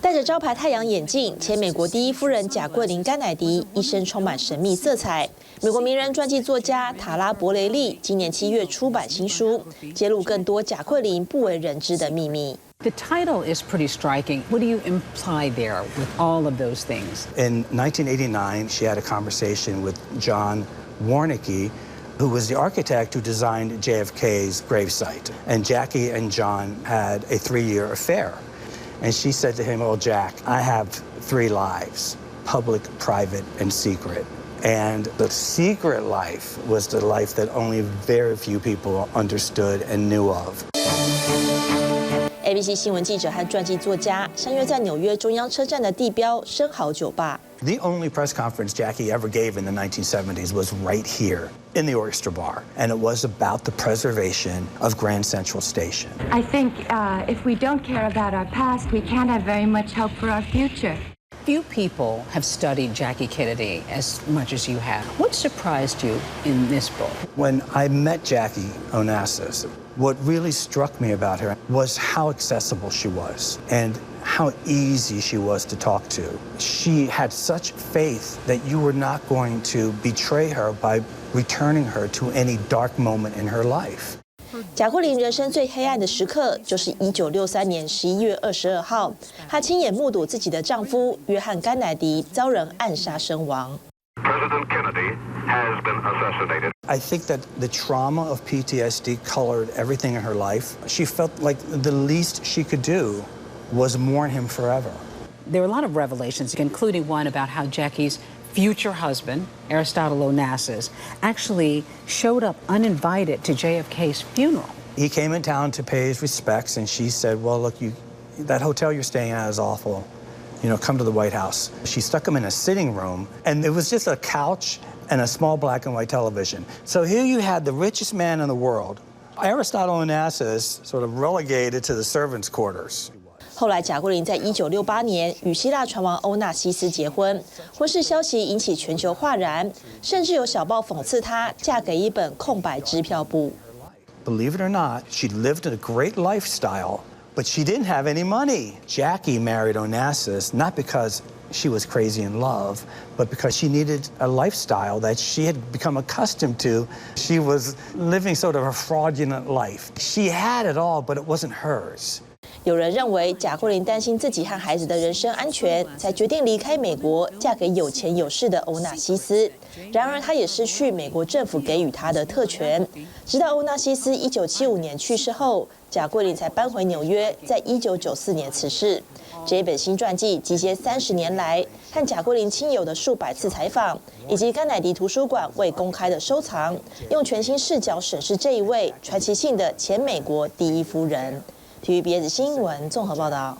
戴着招牌太阳眼镜，前美国第一夫人贾桂琳·甘乃迪一生充满神秘色彩。美国名人传记作家塔拉·伯雷利今年7月出版新书，揭露更多贾桂琳不为人知的秘密。 The title is pretty striking. What do you imply there with all of those things? In 1989, she had a conversation with John Warnicki, who was the architect who designed JFK's gravesite. And Jackie and John had a 3-year affair. And she said to him, "Oh, Jack, I have 3 lives, public, private, and secret." And the secret life was the life that only very few people understood and knew of. ABC 新闻记者和传记作家相约在纽约中央车站的地标生蚝酒吧。 The only press conference Jackie ever gave in the 1970s was right here in the Oyster Bar, and it was about the preservation of Grand Central Station. I think if we don't care about our past, we can't have very much hope for our future. Few people have studied Jackie Kennedy as much as you have. What surprised you in this book? When I met Jackie Onassis, what really struck me about her was how accessible she was and how easy she was to talk to. She had such faith that you were not going to betray her by returning her to any dark moment in her life. 贾桂琳人生最黑暗的时刻，就是1963年11月22号，她亲眼目睹自己的丈夫约翰·甘乃迪遭人暗杀身亡。 President Kennedy has been assassinated. I think that the trauma of PTSD colored everything in her life. She felt like the least she could do was mourn him forever. There were a lot of revelations, including one about how Jackie's future husband, Aristotle Onassis, actually showed up uninvited to JFK's funeral. He came in town to pay his respects, and she said, "Well, look, that hotel you're staying at is awful. You know, come to the White House." She stuck him in a sitting room, and it was just a couch and a small black and white television. So here you had the richest man in the world, Aristotle Onassis, sort of relegated to the servants' quarters. 后来，贾桂琳在1968年与希腊船王欧纳西斯结婚，婚事消息引起全球哗然，甚至有小报讽刺她嫁给一本空白支票簿。 Believe it or not, she lived a great lifestyle, but she didn't have any money. Jackie married Onassis not because she was crazy in love, but because she needed a lifestyle that she had become accustomed to. She was living sort of a fraudulent life. She had it all, but it wasn't hers. 有人认为贾桂琳担心自己和孩子的人身安全，才决定离开美国，嫁给有钱有势的欧纳西斯。然而，她也失去美国政府给予她的特权。直到欧纳西斯1975年去世后，贾桂琳才搬回纽约，在1994年辞世。这一本新传记集结30年来和贾桂琳亲友的数百次采访，以及甘乃迪图书馆未公开的收藏，用全新视角审视这一位传奇性的前美国第一夫人。TVBS 新闻综合报道。